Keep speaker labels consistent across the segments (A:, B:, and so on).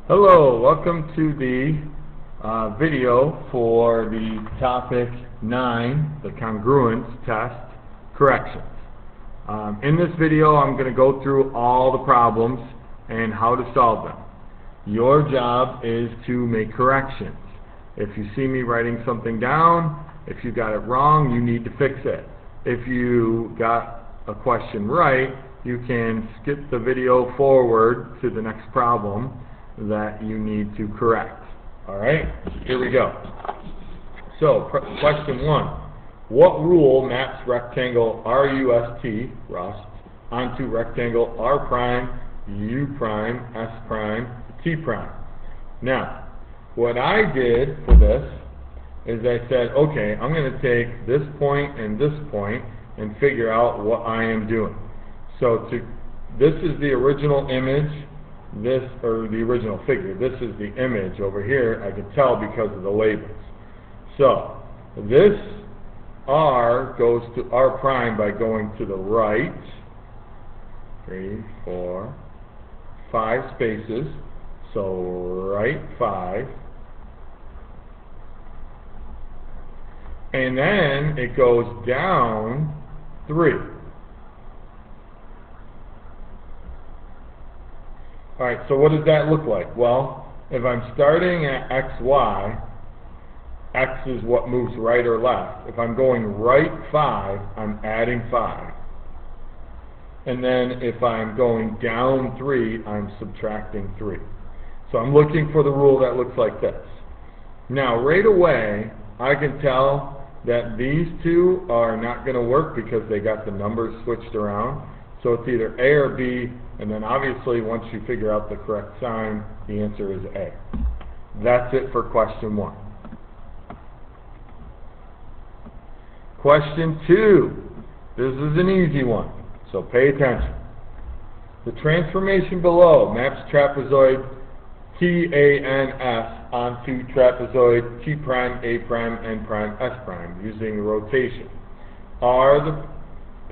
A: Hello, welcome to the video for the topic 9, the congruence test corrections. In this video I'm going to go through all the problems and how to solve them. Your job is to make corrections. If you see me writing something down, if you got it wrong, you need to fix it. If you got a question right, you can skip the video forward to the next problem that you need to correct. Alright, here we go. So, question 1. What rule maps rectangle RUST, onto rectangle R prime, U prime, S prime, T prime? Now, what I did for this is I said, okay, I'm going to take this point and figure out what I am doing. So, this is the original image. The original figure. This is the image over here. I can tell because of the labels. So, this R goes to R prime by going to the right. 3, 4, 5 spaces. So, right 5. And then it goes down 3. Alright, so what does that look like? Well, if I'm starting at XY, X is what moves right or left. If I'm going right 5, I'm adding 5. And then if I'm going down 3, I'm subtracting 3. So I'm looking for the rule that looks like this. Now, right away, I can tell that these two are not going to work because they got the numbers switched around. So it's either A or B, and then obviously once you figure out the correct sign, the answer is A. That's it for question 1. Question 2. This is an easy one, so pay attention. The transformation below maps trapezoid TANS onto trapezoid T prime, A prime, N prime, S prime using rotation. Are the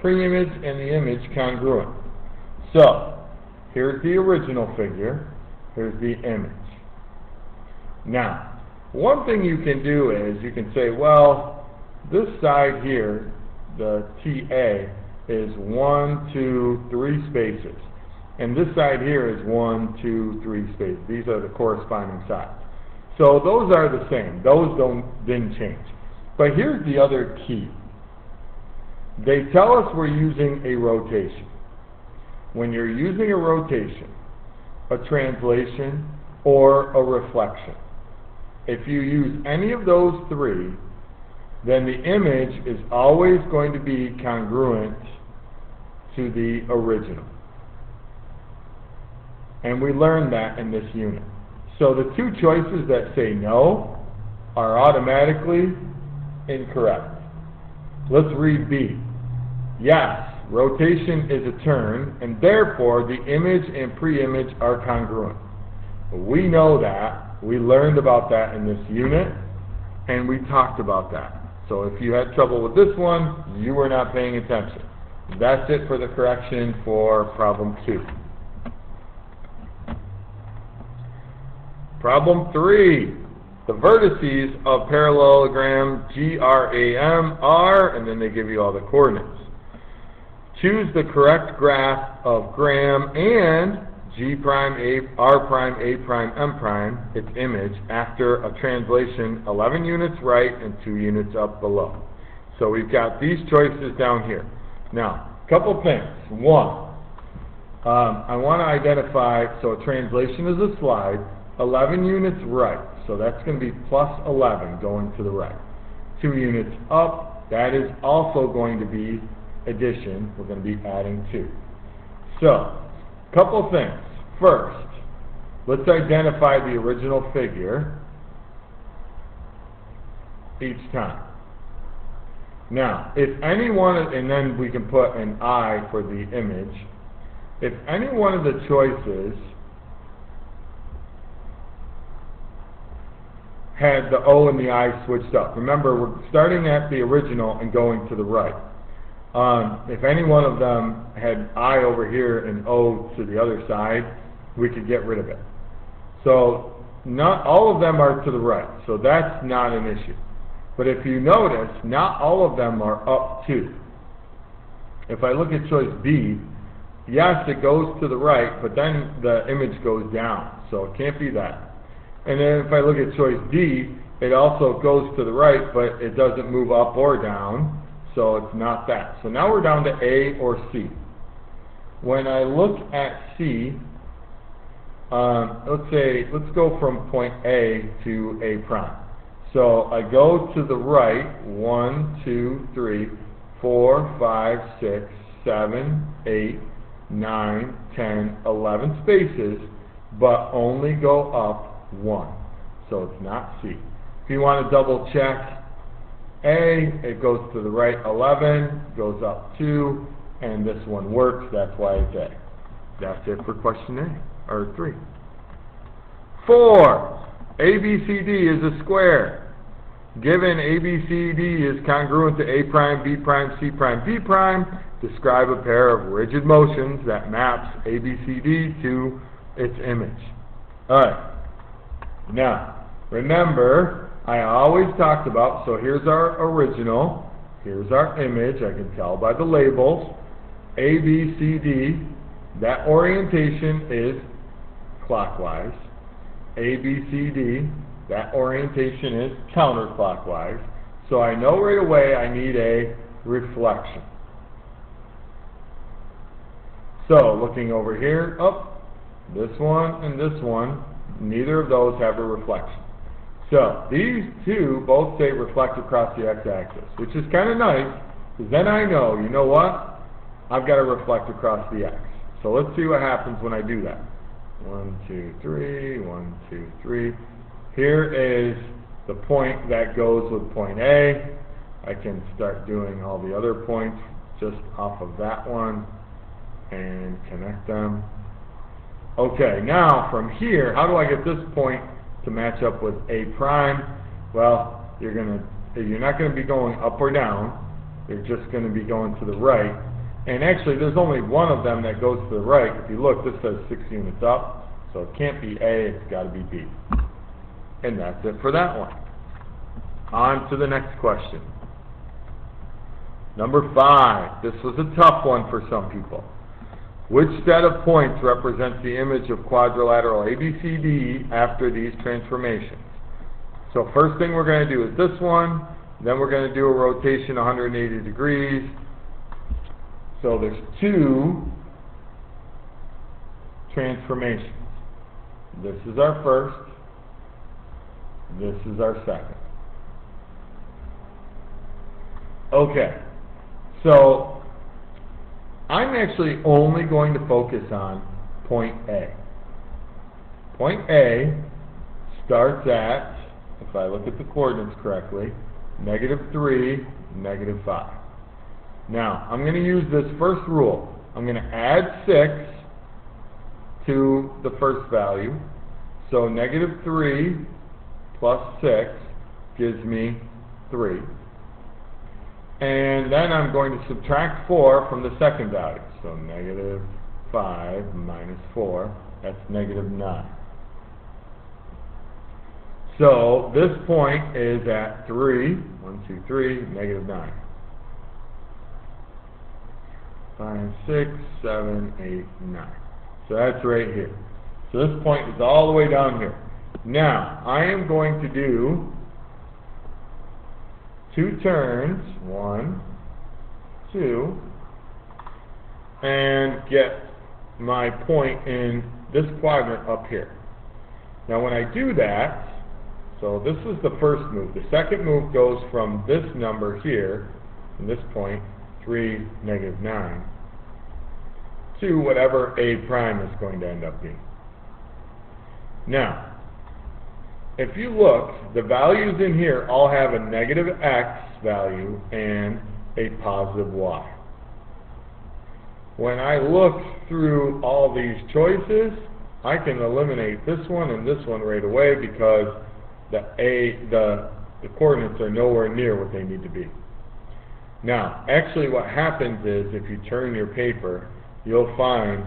A: pre-image and the image congruent? So, here's the original figure, here's the image. Now, one thing you can do is you can say, well, this side here, the TA, is 1, 2, 3 spaces. And this side here is 1, 2, 3 spaces. These are the corresponding sides. So those are the same. Those didn't change. But here's the other key. They tell us we're using a rotation. When you're using a rotation, a translation, or a reflection, if you use any of those three, then the image is always going to be congruent to the original. And we learned that in this unit. So the two choices that say no are automatically incorrect. Let's read B. Yes, rotation is a turn, and therefore the image and pre-image are congruent. We know that. We learned about that in this unit, and we talked about that. So if you had trouble with this one, you were not paying attention. That's it for the correction for problem 2. Problem 3. The vertices of parallelogram GRAM are, and then they give you all the coordinates. Choose the correct graph of gram and G prime, R prime, A prime, M prime, its image, after a translation 11 units right and 2 units up below. So we've got these choices down here. Now, a couple things. One, I want to identify, so a translation is a slide, 11 units right, so that's going to be plus 11 going to the right. 2 units up, that is also going to be addition, we're going to be adding 2. So, couple things. First, let's identify the original figure each time. Now, if any one of, and then we can put an I for the image, if any one of the choices had the O and the I switched up. Remember, we're starting at the original and going to the right. If any one of them had I over here and O to the other side, we could get rid of it. So not all of them are to the right, so that's not an issue. But if you notice, not all of them are up 2. If I look at choice B, yes, it goes to the right, but then the image goes down, so it can't be that. And then if I look at choice D, it also goes to the right, but it doesn't move up or down, so it's not that. So now we're down to A or C. When I look at C, let's go from point A to A prime. So I go to the right, 1, 2, 3, 4, 5, 6, 7, 8, 9, 10, 11 spaces, but only go up 1. So it's not C. If you want to double check A, it goes to the right 11, goes up 2, and this one works, that's why it's A. That's it for question A, or 3. 4. ABCD is a square. Given ABCD is congruent to A prime, B prime, C prime, D prime, describe a pair of rigid motions that maps ABCD to its image. Alright. Now, remember, I always talked about, so here's our original, here's our image, I can tell by the labels, ABCD, that orientation is clockwise. ABCD, that orientation is counterclockwise. So I know right away I need a reflection. So looking over here, this one and this one, neither of those have a reflection. So these two both say reflect across the x-axis, which is kind of nice, because then I know, you know what? I've got to reflect across the x. So let's see what happens when I do that. 1, 2, 3, 1, 2, 3. Here is the point that goes with point A. I can start doing all the other points just off of that one and connect them. Okay, now from here, how do I get this point to match up with A prime? Well, you're not going to be going up or down. You're just going to be going to the right. And actually, there's only one of them that goes to the right. If you look, this says 6 units up, so it can't be A, it's got to be B. And that's it for that one. On to the next question. Number 5. This was a tough one for some people. Which set of points represents the image of quadrilateral ABCD after these transformations? So first thing we're going to do is this one, then we're going to do a rotation 180 degrees. So there's 2 transformations. This is our first, this is our second. Okay, so I'm actually only going to focus on point A. Point A starts at, if I look at the coordinates correctly, -3, -5. Now, I'm going to use this first rule. I'm going to add 6 to the first value. So -3 plus 6 gives me 3. And then I'm going to subtract 4 from the second value. So -5 minus 4, that's -9. So this point is at 3, 1, 2, 3, -9. 5, 6, 7, 8, 9. So that's right here. So this point is all the way down here. Now, I am going to do 2 turns, 1, 2, and get my point in this quadrant up here. Now when I do that, so this is the first move. The second move goes from this number here, from this point, 3, -9, to whatever A prime is going to end up being. Now, if you look, the values in here all have a -x value and a positive y. When I look through all these choices, I can eliminate this one and this one right away because the coordinates are nowhere near what they need to be. Now, actually what happens is if you turn your paper, you'll find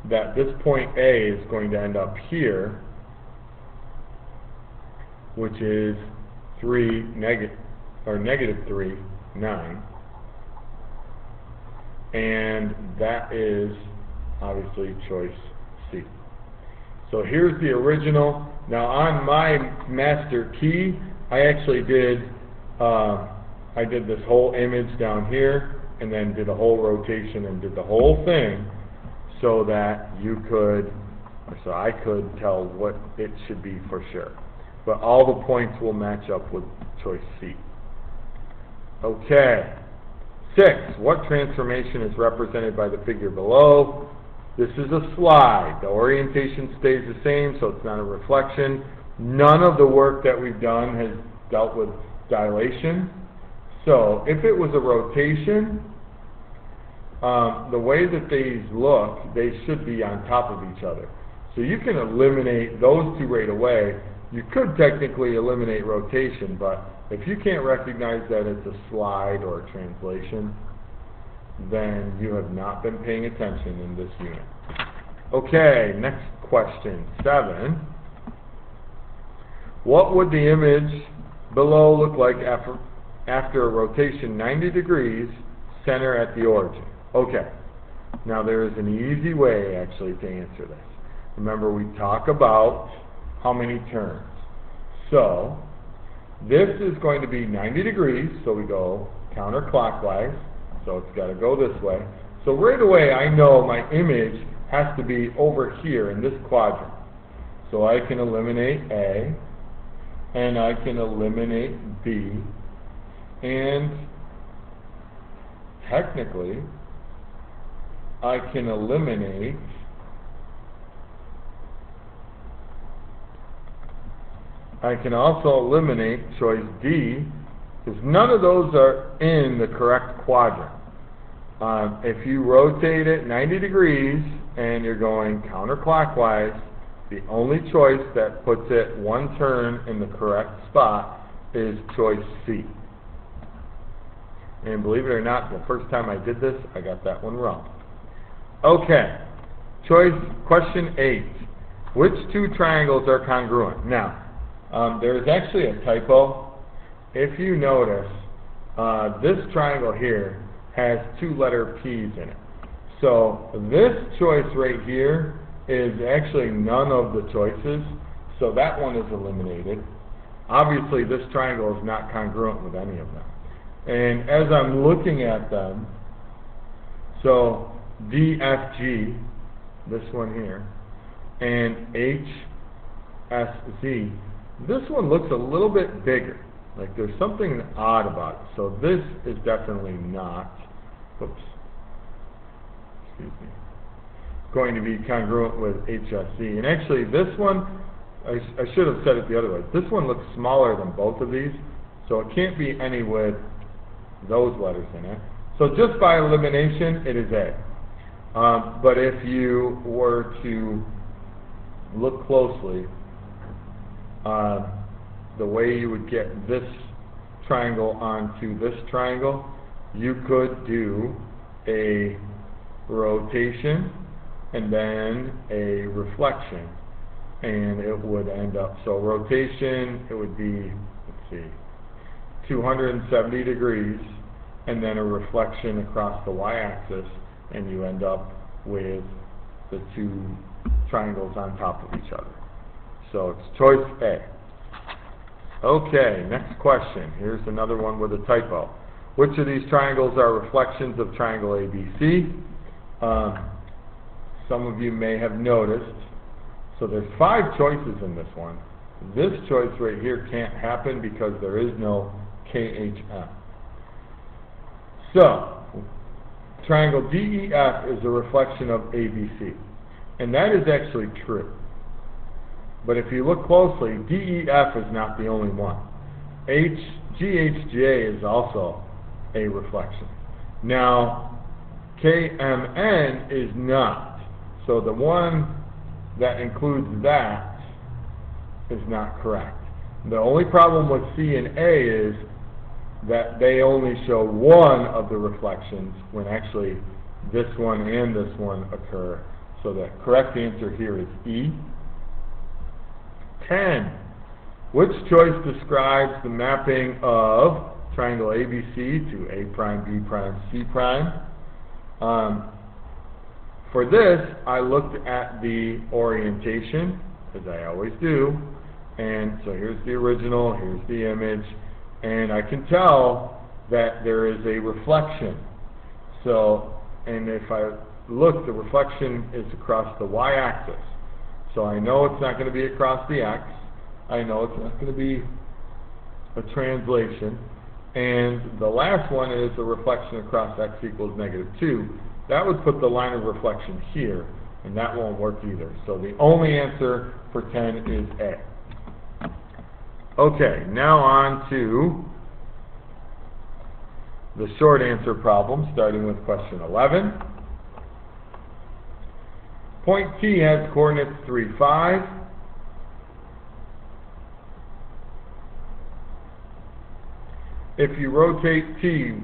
A: that this point A is going to end up here, which is 3 negative, or negative 3, 9. And that is obviously choice C. So here's the original. Now on my master key, I actually did this whole image down here, and then did a whole rotation and did the whole thing so that you could, or so I could tell what it should be for sure. But all the points will match up with choice C. Okay. 6. What transformation is represented by the figure below? This is a slide. The orientation stays the same, so it's not a reflection. None of the work that we've done has dealt with dilation. So if it was a rotation, the way that these look, they should be on top of each other. So you can eliminate those two right away. You could technically eliminate rotation, but if you can't recognize that it's a slide or a translation, then you have not been paying attention in this unit. Okay, next question, 7. What would the image below look like after a rotation 90 degrees, center at the origin? Okay, now there is an easy way actually to answer this. Remember, we talk about how many turns. So this is going to be 90 degrees, so we go counterclockwise, so it's got to go this way. So right away I know my image has to be over here in this quadrant. So I can eliminate A, and I can eliminate B, and technically I can eliminate I can also eliminate choice D, because none of those are in the correct quadrant. If you rotate it 90 degrees and you're going counterclockwise, the only choice that puts it one turn in the correct spot is choice C. And believe it or not, the first time I did this, I got that one wrong. Okay, question 8. Which two triangles are congruent? Now, there is actually a typo. If you notice, this triangle here has 2 letter P's in it. So this choice right here is actually none of the choices, so that one is eliminated. Obviously this triangle is not congruent with any of them. And as I'm looking at them, so DFG, this one here, and HSZ, this one looks a little bit bigger. Like there's something odd about it. So this is definitely not, going to be congruent with HSC. And actually this one, I should have said it the other way. This one looks smaller than both of these, so it can't be any with those letters in it. So just by elimination, it is A. But if you were to look closely, the way you would get this triangle onto this triangle, you could do a rotation and then a reflection, and it would end up, so rotation, it would be, let's see, 270 degrees, and then a reflection across the y-axis, and you end up with the 2 triangles on top of each other. So it's choice A. Okay, next question. Here's another one with a typo. Which of these triangles are reflections of triangle ABC? Some of you may have noticed. So there's 5 choices in this one. This choice right here can't happen because there is no KHM. So, triangle DEF is a reflection of ABC. And that is actually true. But if you look closely, DEF is not the only one. GHJ is also a reflection. Now, KMN is not. So the one that includes that is not correct. The only problem with C and A is that they only show one of the reflections when actually this one and this one occur. So the correct answer here is E. 10. Which choice describes the mapping of triangle ABC to A prime, B prime, C prime? For this, I looked at the orientation, as I always do, and so here's the original, here's the image, and I can tell that there is a reflection. So, and if I look, the reflection is across the y-axis. So I know it's not going to be across the x. I know it's not going to be a translation. And the last one is a reflection across x equals -2. That would put the line of reflection here, and that won't work either. So the only answer for 10 is A. Okay, now on to the short answer problem, starting with question 11. Point T has coordinates 3, 5. If you rotate T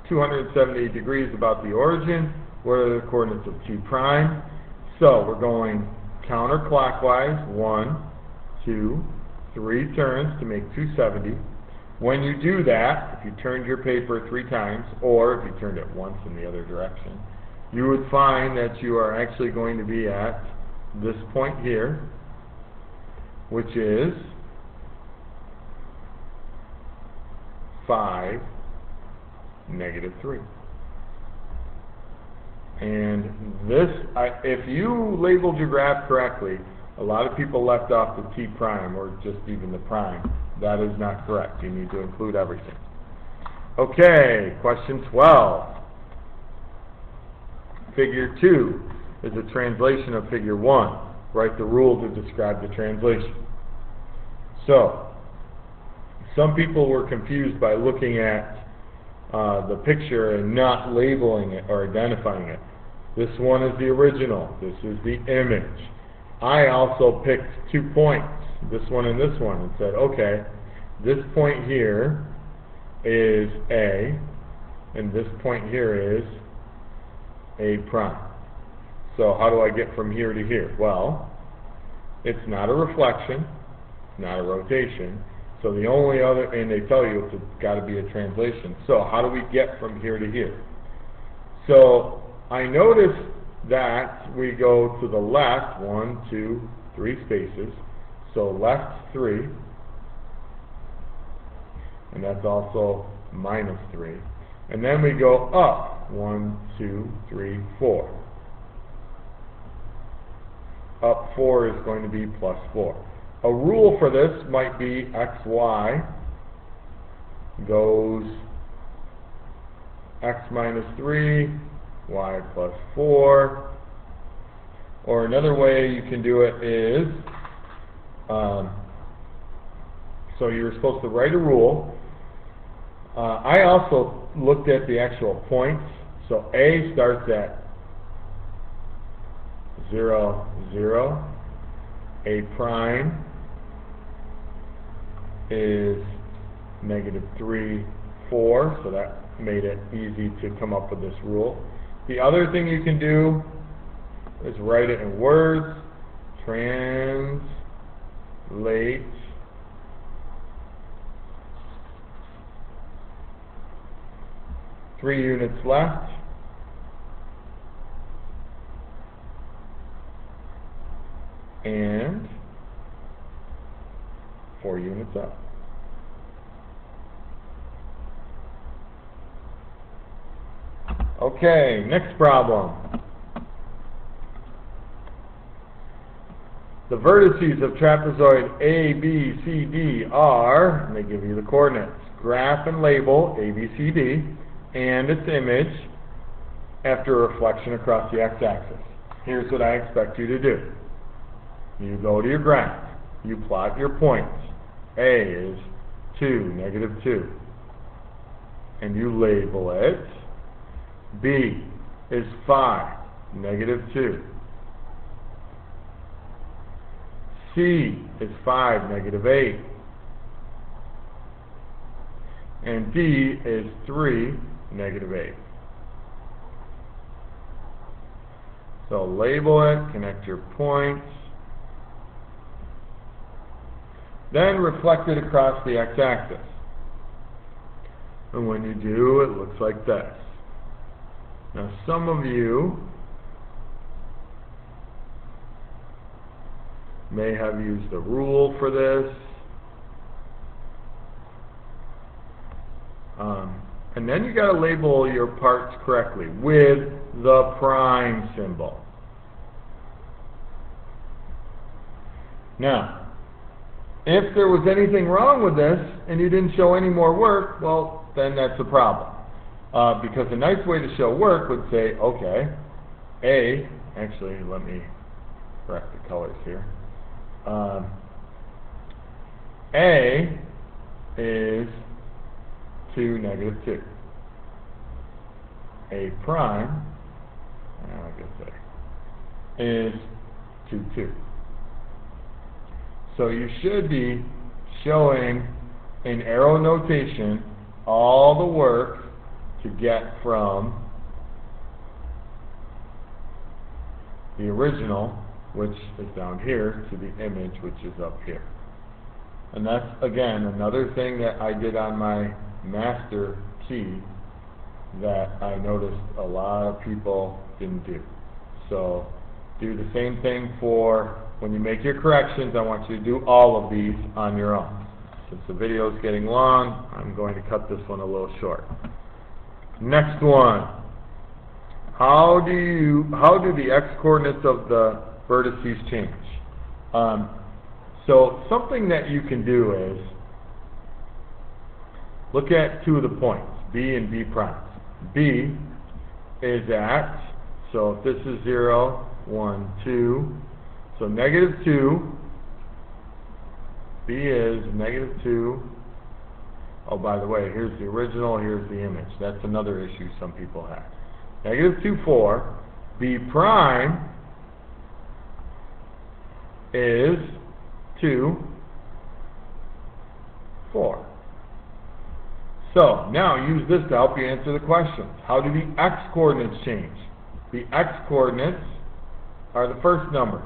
A: 278 degrees about the origin, what are the coordinates of T prime? So we're going counterclockwise, 1, 2, 3 turns to make 270. When you do that, if you turned your paper 3 times, or if you turned it once in the other direction, you would find that you are actually going to be at this point here, which is 5, -3. And this, if you labeled your graph correctly, a lot of people left off the T prime, or just even the prime. That is not correct. You need to include everything. Okay, question 12. Figure 2 is a translation of Figure 1. Write the rule to describe the translation. So, some people were confused by looking at the picture and not labeling it or identifying it. This one is the original. This is the image. I also picked 2 points, this one and this one, and said, okay, this point here is A, and this point here is A prime. So how do I get from here to here? Well, it's not a reflection, it's not a rotation, so the only other, and they tell you it's got to be a translation. So how do we get from here to here? So I noticed that we go to the left, 1, 2, 3 spaces. So left 3, and that's also -3. And then we go up, 1, 2, 3, 4. Up 4 is going to be +4. A rule for this might be xy goes x -3, y +4. Or another way you can do it is, so you're supposed to write a rule. I also looked at the actual points. So A starts at 0, 0. A prime is -3, 4. So that made it easy to come up with this rule. The other thing you can do is write it in words. Translate three units left. And 4 units up. Okay, next problem. The vertices of trapezoid A, B, C, D are, and they give you the coordinates, graph and label A, B, C, D, and its image after a reflection across the x-axis. Here's what I expect you to do. You go to your graph. You plot your points. A is 2, -2. And you label it. B is 5, -2. C is 5, -8. And D is 3, -8. So label it, connect your points. then reflect it across the x-axis. And when you do, it looks like this. Now, some of you may have used a rule for this. And then you got to label your parts correctly with the prime symbol. Now, if there was anything wrong with this and you didn't show any more work, well, then that's a problem. Because a nice way to show work would say, okay, actually, let me correct the colors here. A is 2, -2. A prime, I guess is 2, 2. So you should be showing in arrow notation all the work to get from the original, which is down here, to the image, which is up here. And that's, again, another thing that I did on my master key that I noticed a lot of people didn't do. So do the same thing for when you make your corrections. I want you to do all of these on your own. Since the video is getting long, I'm going to cut this one a little short. Next one. How do the x-coordinates of the vertices change? So something that you can do is look at two of the points, B and B primes. B is at, so if this is 0, 1, 2, so -2, B is -2. Oh, by the way, here's the original, here's the image. That's another issue some people have. -2, 4. B prime is 2, 4. So, now use this to help you answer the questions. How do the x-coordinates change? The x-coordinates are the first numbers.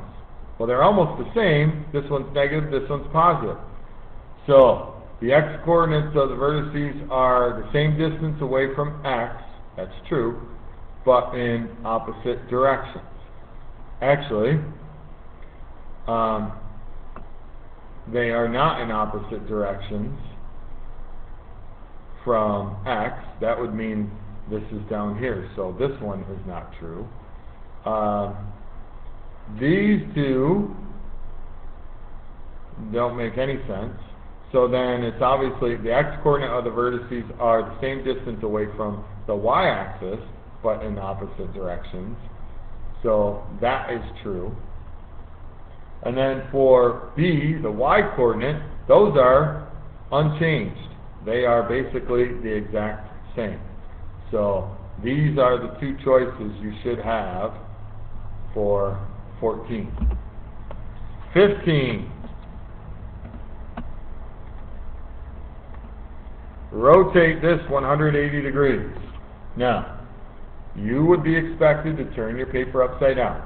A: Well, they're almost the same. This one's negative, this one's positive. So, the x-coordinates of the vertices are the same distance away from x, that's true, but in opposite directions. Actually, they are not in opposite directions from x. That would mean this is down here, so this one is not true. These two don't make any sense. So then it's obviously the x-coordinate of the vertices are the same distance away from the y-axis, but in opposite directions. So that is true. And then for B, the y-coordinate, those are unchanged. They are basically the exact same. So these are the two choices you should have for 14. 15. Rotate this 180 degrees. Now, you would be expected to turn your paper upside down.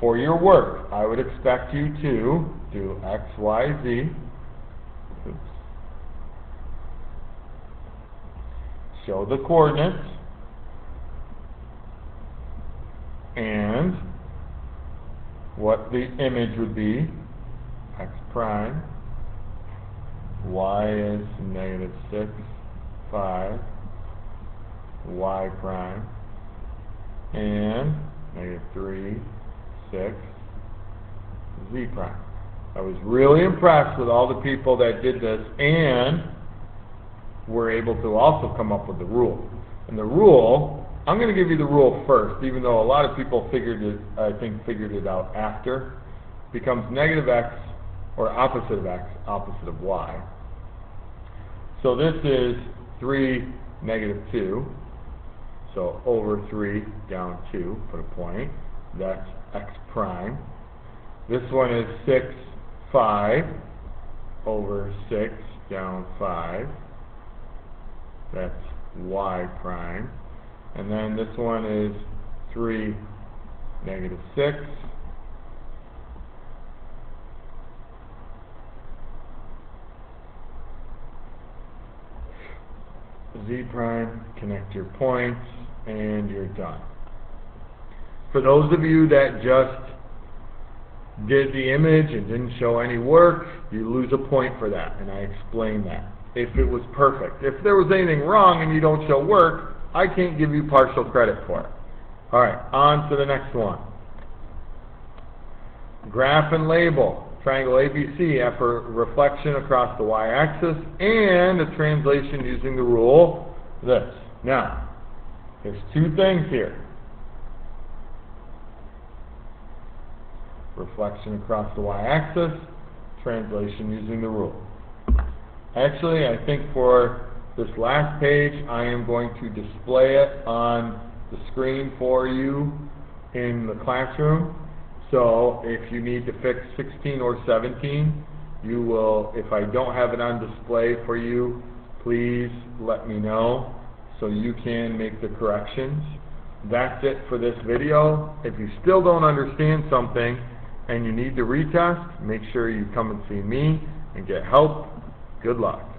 A: For your work, I would expect you to do X, Y, Z. Oops. Show the coordinates. And what the image would be, X prime. Y is -6, 5, Y prime, and -3, 6, Z prime. I was really impressed with all the people that did this and were able to also come up with the rule. And the rule, I'm going to give you the rule first, even though a lot of people figured it out after. It becomes -x, or opposite of x, opposite of y. So this is 3, -2. So over 3, down 2, put a point. That's x prime. This one is 6, 5, over 6, down 5. That's y prime. And then this one is 3, -6. Z prime, connect your points, and you're done. For those of you that just did the image and didn't show any work, you lose a point for that, and I explained that. If it was perfect. If there was anything wrong and you don't show work, I can't give you partial credit for it. Alright, on to the next one. Graph and label. Triangle ABC after reflection across the y-axis and a translation using the rule this. Now, there's two things here. Reflection across the y-axis, translation using the rule. Actually, I think for this last page, I am going to display it on the screen for you in the classroom. So if you need to fix 16 or 17, you will, if I don't have it on display for you, please let me know so you can make the corrections. That's it for this video. If you still don't understand something and you need to retest, make sure you come and see me and get help. Good luck.